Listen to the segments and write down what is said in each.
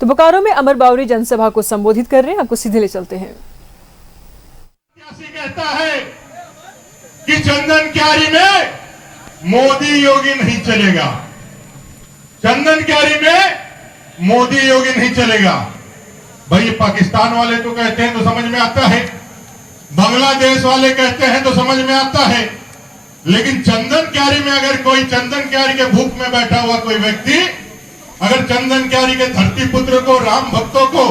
तो बोकारो में अमर बावरी जनसभा को संबोधित कर रहे हैं। आपको सीधे ले चलते हैं। कहता है कि चंदन क्यारी में मोदी योगी नहीं चलेगा, चंदन क्यारी में मोदी योगी नहीं चलेगा। भाई पाकिस्तान वाले तो कहते हैं तो समझ में आता है, बांग्लादेश वाले कहते हैं तो समझ में आता है, लेकिन चंदन क्यारी में अगर कोई चंदन क्यारी के भूख में बैठा हुआ कोई व्यक्ति अगर चंदन क्यारी के धरती पुत्र को, राम भक्तों को,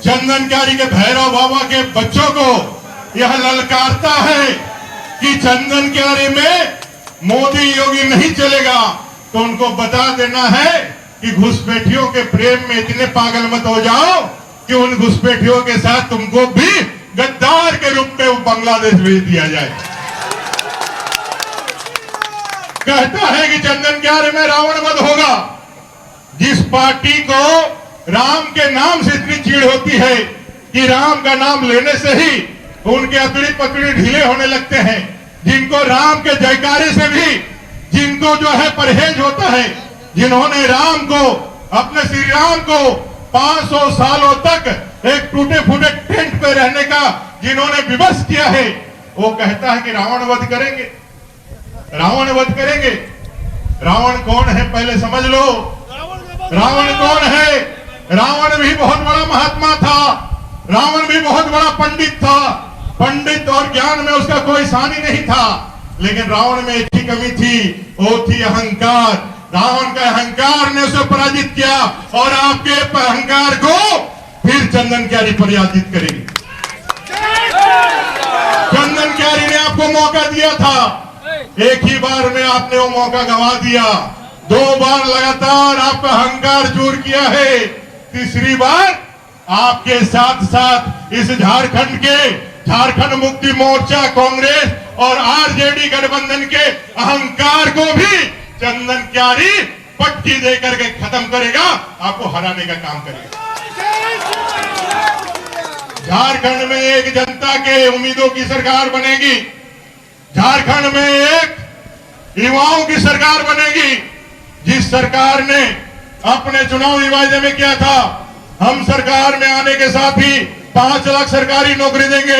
चंदन क्यारी के भैरव बाबा के बच्चों को यह ललकारता है कि चंदन क्यारी में मोदी योगी नहीं चलेगा, तो उनको बता देना है कि घुसपैठियों के प्रेम में इतने पागल मत हो जाओ कि उन घुसपैठियों के साथ तुमको भी गद्दार के रूप में बांग्लादेश भेज दिया जाए। कहता है कि चंदन क्यारी में रावण वध होगा। जिस पार्टी को राम के नाम से इतनी चीड़ होती है कि राम का नाम लेने से ही उनके अतड़ी पकड़ी ढीले होने लगते हैं, जिनको राम के जयकारे से भी जिनको जो है परहेज होता है, जिन्होंने राम को, अपने श्री राम को 500 सालों तक एक टूटे फूटे टेंट पे रहने का जिन्होंने विवश किया है, वो कहता है कि रावण वध करेंगे, रावण वध करेंगे। रावण कौन है पहले समझ लो। रावण कौन है? रावण भी बहुत बड़ा महात्मा था, रावण भी बहुत बड़ा पंडित था, पंडित और ज्ञान में उसका कोई सानी नहीं था, लेकिन रावण में एक ही कमी थी, वो थी अहंकार। रावण का अहंकार ने उसे पराजित किया और आपके अहंकार को फिर चंदन क्यारी पराजित करेगी। चंदन क्यारी ने आपको मौका दिया था, एक ही बार में आपने वो मौका गंवा दिया। 2 बार लगातार आपका अहंकार चूर किया है, तीसरी बार आपके साथ साथ इस झारखंड मुक्ति मोर्चा, कांग्रेस और आरजेडी गठबंधन के अहंकार को भी चंदन क्यारी पट्टी देकर के खत्म करेगा, आपको हराने का काम करेगा। झारखंड में एक जनता के उम्मीदों की सरकार बनेगी, झारखंड में एक युवाओं की सरकार बनेगी। जिस सरकार ने अपने चुनावी वायदे में किया था, हम सरकार में आने के साथ ही 5 लाख सरकारी नौकरी देंगे,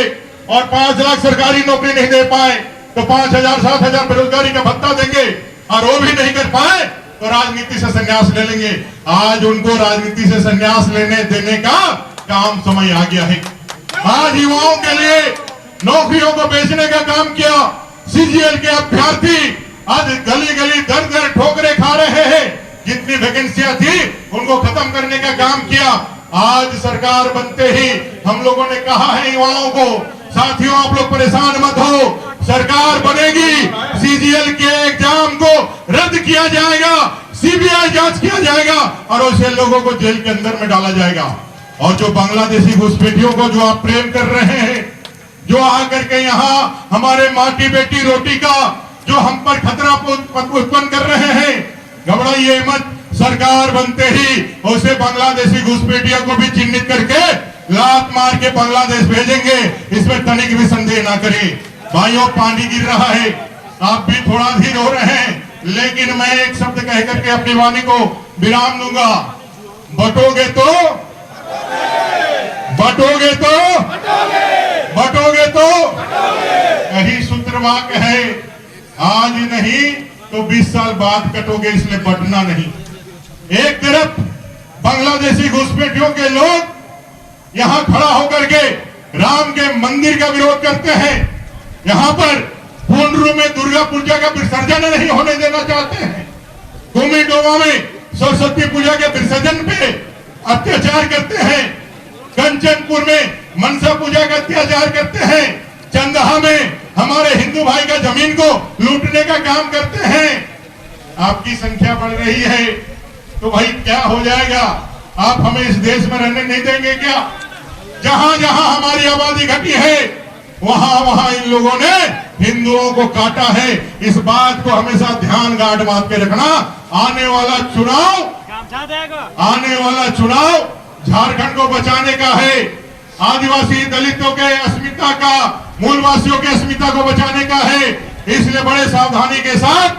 और 5 लाख सरकारी नौकरी नहीं दे पाए तो 5,000 7,000 बेरोजगारी का भत्ता देंगे, और वो भी नहीं कर पाए तो राजनीति से संन्यास ले लेंगे। आज उनको राजनीति से संन्यास लेने देने का काम समय आ गया है। आज युवाओं के लिए नौकरियों को बेचने का काम किया। सीजीएल के अभ्यर्थी आज गली गली दर दर ठोकरे खा रहे हैं, जितनी वैकेंसियां थी उनको खत्म करने का काम किया। आज सरकार बनते ही हम लोगों ने कहा है युवाओं को, साथियों आप लोग परेशान मत हो, सरकार बनेगी, सीजीएल के एग्जाम को रद्द किया जाएगा, सीबीआई जांच किया जाएगा और उसे लोगों को जेल के अंदर में डाला जाएगा। और जो बांग्लादेशी घुसपैठियों को जो आप प्रेम कर रहे हैं, जो आकर के यहाँ हमारे माटी बेटी रोटी का जो हम पर खतरा उत्पन्न कर रहे हैं, घबराइए मत। सरकार बनते ही उसे बांग्लादेशी घुसपैठियों को भी चिन्हित करके लात मार के बांग्लादेश भेजेंगे, इसमें तनिक भी संदेह ना करें। भाइयों पानी गिर रहा है, आप भी थोड़ा धीर हो रहे हैं, लेकिन मैं एक शब्द कह करके अपनी वाणी को विराम दूंगा। बटोगे तो बटोगे तो बटोगे तो यही सूत्र वाक्य है, आज नहीं तो 20 साल बाद कटोगे, इसलिए बटना नहीं। एक तरफ बांग्लादेशी घुसपैठियों के लोग यहां खड़ा होकर के राम के मंदिर का विरोध करते हैं, यहां पर पुंडरू में दुर्गा पूजा का विसर्जन नहीं होने देना चाहते हैं, कुमी डोबा में सरस्वती पूजा के विसर्जन पे अत्याचार करते हैं, कंचनपुर में मनसा पूजा का अत्याचार करते हैं, चंदहा में हमारे हिंदू भाई का जमीन को लूटने का काम करते हैं। आपकी संख्या बढ़ रही है तो भाई क्या हो जाएगा? आप हमें इस देश में रहने नहीं देंगे क्या? जहां जहां हमारी आबादी घटी है वहां वहां इन लोगों ने हिंदुओं को काटा है। इस बात को हमेशा ध्यान गांठ बांध के रखना। आने वाला चुनाव झारखंड को बचाने का है, आदिवासी दलितों के अस्मिता का, मूलवासियों के अस्मिता को बचाने का है। इसलिए बड़े सावधानी के साथ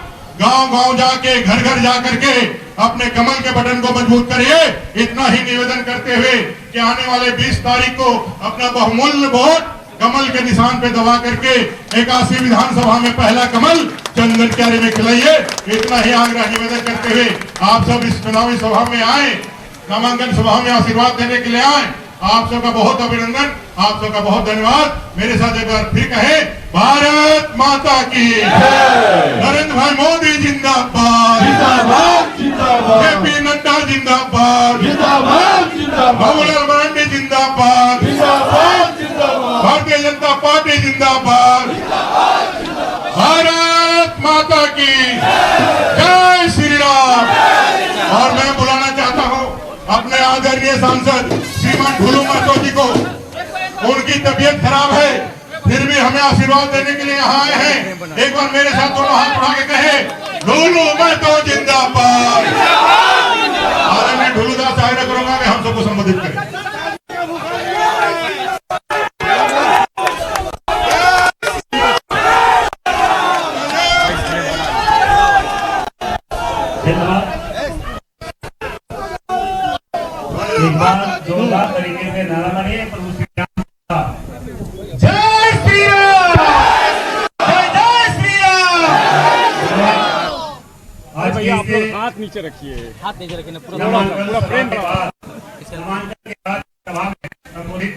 गांव गांव जाके, घर घर जाकर के अपने कमल के बटन को मजबूत करिए। इतना ही निवेदन करते हुए कि आने वाले 20 तारीख को अपना बहुमूल्य वोट कमल के निशान पे दबा करके 81 विधानसभा में पहला कमल चंदन क्यारी में खिलाइए। इतना ही आग्रह निवेदन करते हुए आप सब इस चुनावी सभा में आए, नामांकन सभा में आशीर्वाद देने के लिए आए। आप सबका बहुत अभिनंदन, आप सबका बहुत धन्यवाद। मेरे साथ एक बार फिर कहे, भारत माता की नरेंद्र भाई मोदी जिंदाबाद, जेपी नड्डा जिंदाबाद, बाबूलाल मरांडी जिंदाबाद, भारतीय जनता पार्टी जिंदाबाद, भारत माता की जय श्री राम। और मैं बुलाना चाहता हूं अपने आदरणीय सांसद श्रीमान ढुलू महतो जी को। उनकी तबीयत खराब है, फिर भी हमें आशीर्वाद देने के लिए यहाँ आए हैं। एक बार मेरे साथ दोनों हाथ उठा के कहे, ढुलू महतो जिंदाबाद। आदरणीय ढुलू दास आग्रह करूंगा कि हम सबको संबोधित करें। एक बार जोरदार तरीके से नारा मारिए प्रभु श्री राम का जय श्री राम, जय श्री राम। आज के आप लोग हाथ नीचे रखिए, हाथ नीचे रखिए ना, पूरा पूरा प्रेम के बाद नामांकन के बाद सभा में संबोधित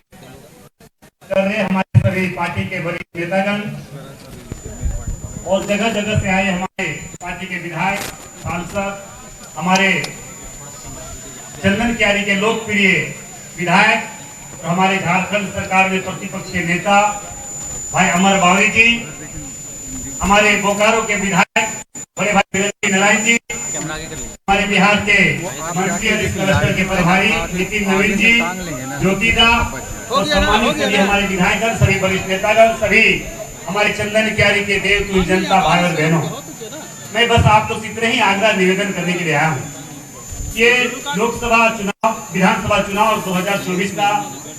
कर रहे हमारे सभी पार्टी के वरिष्ठ नेतागण और जगह जगह से आए हमारे पार्टी के विधायक, सांसद, हमारे चंदन क्यारी के लोकप्रिय विधायक और हमारे झारखंड सरकार में प्रतिपक्ष के नेता भाई अमर बावरी जी, हमारे बोकारो के विधायक बड़े भाई वीरेंद्र नारायण जी, हमारे बिहार के मंत्री कलेक्टर के प्रभारी नितिन नवीन जी, ज्योतिदा और सम्मानित सभी हमारे विधायकगण, सभी वरिष्ठ नेतागण, सभी हमारे चंदन क्यारी के देवतुल्य जनता भाई और बहनों, मैं बस आप लोग इतने ही आग्रह निवेदन करने के लिए आया हूँ। ये लोकसभा चुनाव, विधानसभा चुनाव 2024 का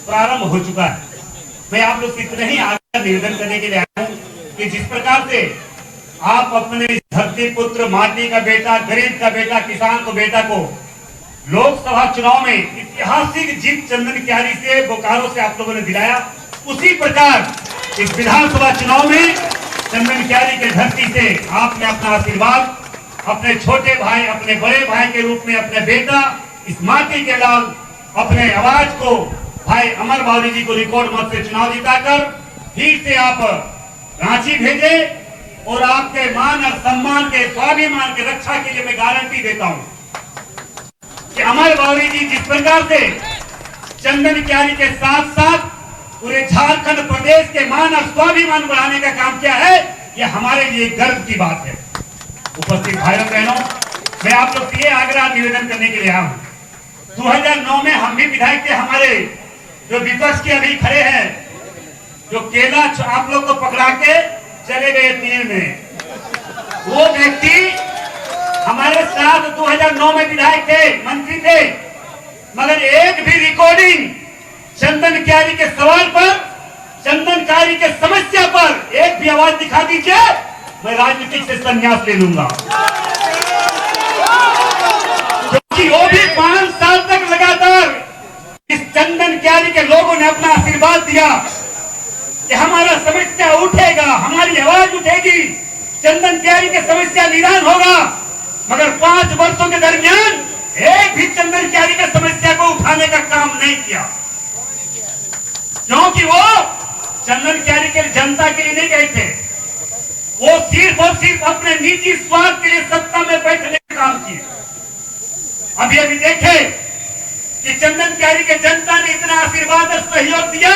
प्रारंभ हो चुका है। मैं आप लोग से इतने ही आग्रह निवेदन करने के लिए आया हूँ कि जिस प्रकार से आप अपने धरती पुत्र, माटी का बेटा, गरीब का बेटा, किसान को बेटा को लोकसभा चुनाव में ऐतिहासिक जीत चंदन क्यारी से, बोकारो से आप लोगों ने दिलाया, उसी प्रकार इस विधानसभा चुनाव में चंदन क्यारी के धरती से आपने अपना आशीर्वाद अपने छोटे भाई, अपने बड़े भाई के रूप में अपने बेटा, इस माटी के लाल अपने आवाज को भाई अमर बावरी जी को रिकॉर्ड मत से चुनाव जिताकर फिर से आप रांची भेजे। और आपके मान और सम्मान के, स्वाभिमान के रक्षा के लिए मैं गारंटी देता हूं कि अमर बावरी जी जिस प्रकार से चंदन क्यारी के साथ साथ पूरे झारखंड प्रदेश के मान और स्वाभिमान बढ़ाने का काम किया है, यह हमारे लिए गर्व की बात है। उपस्थित भाइयों बहनों, मैं आप लोग से ये आग्रह निवेदन करने के लिए आया हूं। 2009 में हम भी विधायक थे, हमारे जो विपक्ष के अभी खड़े हैं, जो केला आप लोग को पकड़ा के चले गए तीर में, वो व्यक्ति हमारे साथ 2009 में विधायक थे, मंत्री थे, मगर एक भी रिकॉर्डिंग चंदन क्यारी के सवाल पर, चंदन क्यारी के समस्या पर एक भी आवाज दिखा दीजिए, मैं राजनीतिक से संन्यास ले लूंगा। क्योंकि वो भी 5 साल तक लगातार इस चंदन क्यारी के लोगों ने अपना आशीर्वाद दिया कि हमारा समस्या उठेगा, हमारी आवाज उठेगी, चंदन क्यारी की समस्या निदान होगा। मगर 5 वर्षों के दरमियान एक भी चंदन क्यारी की समस्या को उठाने का काम नहीं किया, क्योंकि वो चंदन क्यारी के जनता के लिए नहीं गए थे, वो सिर्फ और सिर्फ अपने निजी स्वार्थ के लिए सत्ता में बैठने का काम किए। अभी देखे कि चंदन क्यारी के जनता ने इतना आशीर्वाद और सहयोग दिया,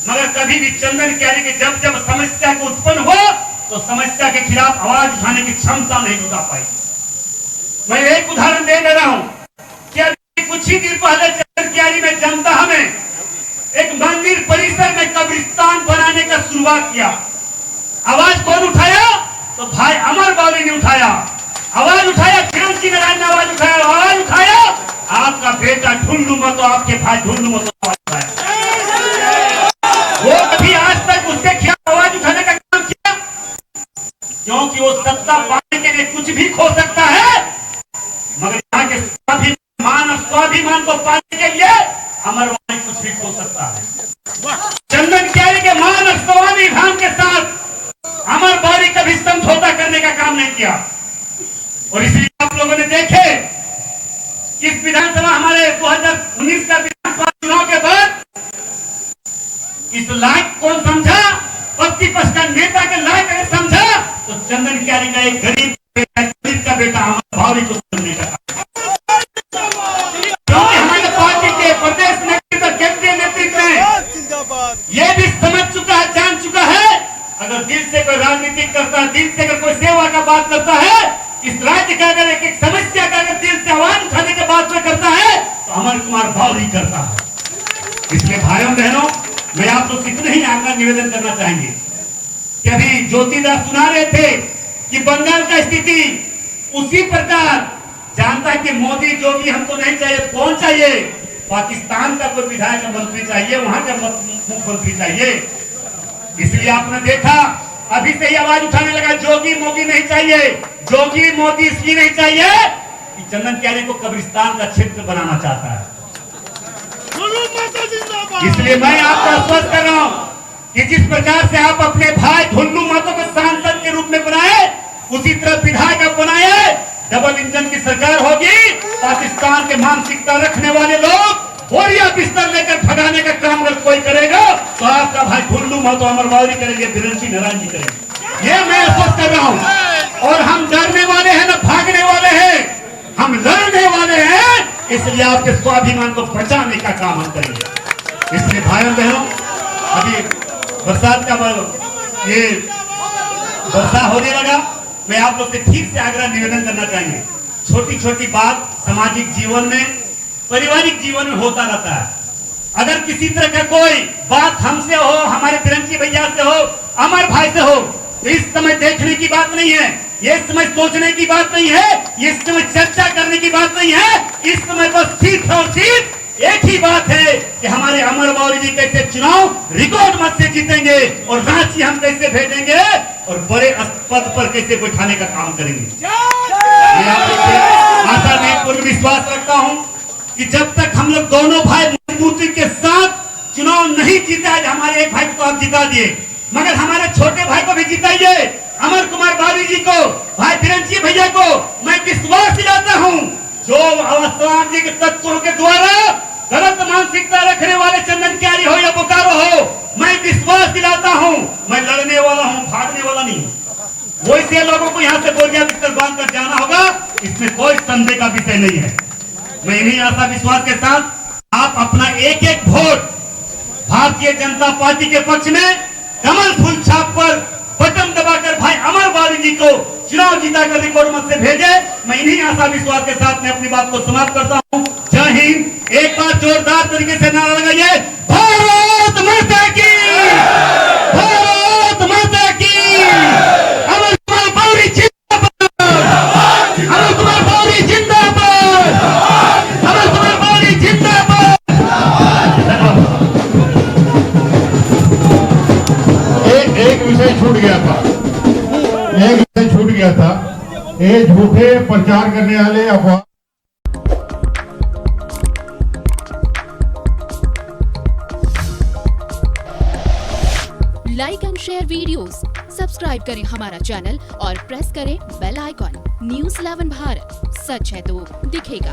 मगर कभी भी चंदन क्यारी के जब जब समस्या को उत्पन्न हुआ तो समस्या के खिलाफ आवाज उठाने की क्षमता नहीं जुटा पाई। मैं एक उदाहरण दे रहा हूं कि अभी कुछ ही दिन पहले चंदन क्यारी में जनता हमें एक मंदिर परिसर में कब्रिस्तान बनाने का शुरुआत किया। आवाज कौन उठाया? तो भाई अमर बावरी ने उठाया। आवाज उठाया किरण सिंह नारायण ने, आवाज उठाया, आवाज उठाया आपका बेटा ढुल्लू महतो, आपके भाई ढुल्लू महतो आवाज उठाया। वो कभी आज तक उसके खिलाफ आवाज उठाने का काम किया? क्योंकि वो सत्ता पाने के लिए कुछ भी खो सकता है, मगर यहाँ के स्वाभिमान और स्वाभिमान को पाने के लिए अमरवाणी कुछ भी हो सकता है। चंदन क्यारी के मान और स्वाभिमान के साथ अमरवाणी कभी समझौता करने का काम नहीं किया। और इसलिए आप लोगों ने देखे इस विधानसभा हमारे 2019 का विधानसभा चुनाव के बाद इस लायक कौन समझा, प्रतिपक्ष का नेता के लायक अगर समझा तो चंदन क्यारी का एक गरीब का बेटा अमरवाणी को चुनने का, क्योंकि हमारे पार्टी के प्रदेश नेतृत्व, केंद्रीय नेतृत्व ने यह भी समझ चुका है, जान चुका है, अगर दिल से कोई राजनीति करता है, दिल से अगर कोई सेवा का बात करता है, इस राज्य का अगर एक समस्या का अगर दिल से आवाज उठाने के बात में करता है तो अमर कुमार भावरी करता है। इसलिए भाइयों बहनों, मैं आप लोग कितने ही आग्रह निवेदन करना चाहेंगे कि अभी ज्योतिदास सुना रहे थे कि बंगाल का स्थिति उसी प्रकार जानता है कि मोदी जोगी हमको नहीं चाहिए, कौन चाहिए? पाकिस्तान का कोई विधायक मंत्री चाहिए, वहां का मुख्यमंत्री चाहिए। इसलिए आपने देखा अभी से ही आवाज उठाने लगा, जोगी मोदी नहीं चाहिए, जोगी मोदी इसलिए नहीं चाहिए कि चंदन क्यारी को कब्रिस्तान का क्षेत्र बनाना चाहता है। इसलिए मैं आपको आश्वस्त कर रहा हूं कि जिस प्रकार से आप अपने भाई ढुल्लू महतो को सांसद के रूप में बनाए, उसी तरह विधायक आप बनाए। डबल इंजन की सरकार होगी, पाकिस्तान के मानसिकता रखने वाले लोग बोरिया बिस्तर लेकर भगाने का काम अगर कोई करेगा तो आपका भाई ढुल्लू महतो अमरवाणी करेंगे, बिरंची नारायण जी करेंगे। ये मैं आश्वस्त कर रहा हूं। और हम डरने वाले हैं ना भागने वाले हैं, हम लड़ने वाले हैं। इसलिए आपके स्वाभिमान को बचाने का काम हम करेंगे। इसलिए भाइयों बहनों, अभी बरसात का ये वर्षा होने लगा, मैं आप लोग से ठीक से आग्रह निवेदन करना चाहेंगे। छोटी छोटी बात सामाजिक जीवन में, पारिवारिक जीवन में होता रहता है। अगर किसी तरह का कोई बात हमसे हो, हमारे बिरंची भैया से हो, अमर भाई से हो, तो इस समय देखने की बात नहीं है, ये समय सोचने की बात नहीं है, इस समय चर्चा करने की बात नहीं है। इस समय बस सिर्फ और सिर्फ एक ही बात है कि हमारे अमरवाणी जी कैसे चुनाव रिकॉर्ड मत से जीतेंगे और रांची हम कैसे भेजेंगे और बड़े पद पर कैसे बैठाने का काम करेंगे। आशा में पूर्ण विश्वास रखता हूं कि जब तक हम लोग दोनों भाई मजबूती के साथ चुनाव नहीं जीता है, हमारे एक भाई को आप जिता दिए, मगर हमारे छोटे भाई को भी जिताइए, अमर कुमार भावरी जी को, भाई बिरंची भैया को मैं विश्वास दिलाता हूं, जो असामाजिक तत्वों के द्वारा गलत मानसिकता रखने वाले चंदन क्यारी हो या बोकारो हो, मैं विश्वास दिलाता हूं, मैं लड़ने वाला हूं, भागने वाला नहीं। वैसे लोगों को यहाँ से बोरिया बिस्तर बांध कर जाना होगा, इसमें कोई संदेह का विषय नहीं है। मैं इन्हीं आशा विश्वास के साथ आप अपना एक एक वोट भारतीय जनता पार्टी के पक्ष में कमल फूल छाप पर बटन दबाकर भाई अमरवाणी जी को चुनाव जीताकर रिकॉर्ड मत से भेजे। मैं इन्हीं आशा विश्वास के साथ मैं अपनी बात को समाप्त करता हूं। जय हिंद। एक बार जोरदार तरीके से नारा लगाइए, भारत माता की, भारत माता की। अमर कुमार भावरी जिंदाबाद, अमर कुमार भावरी जिंदाबाद, अमर कुमार भावरी जिंदाबाद। एक विषय छूट गया था, एक विषय छूट गया था, ये झूठे प्रचार करने वाले अफवाह। Like and share videos, subscribe करें हमारा चैनल और प्रेस करें बेल आइकॉन। न्यूज़ 11 भारत, सच है तो दिखेगा।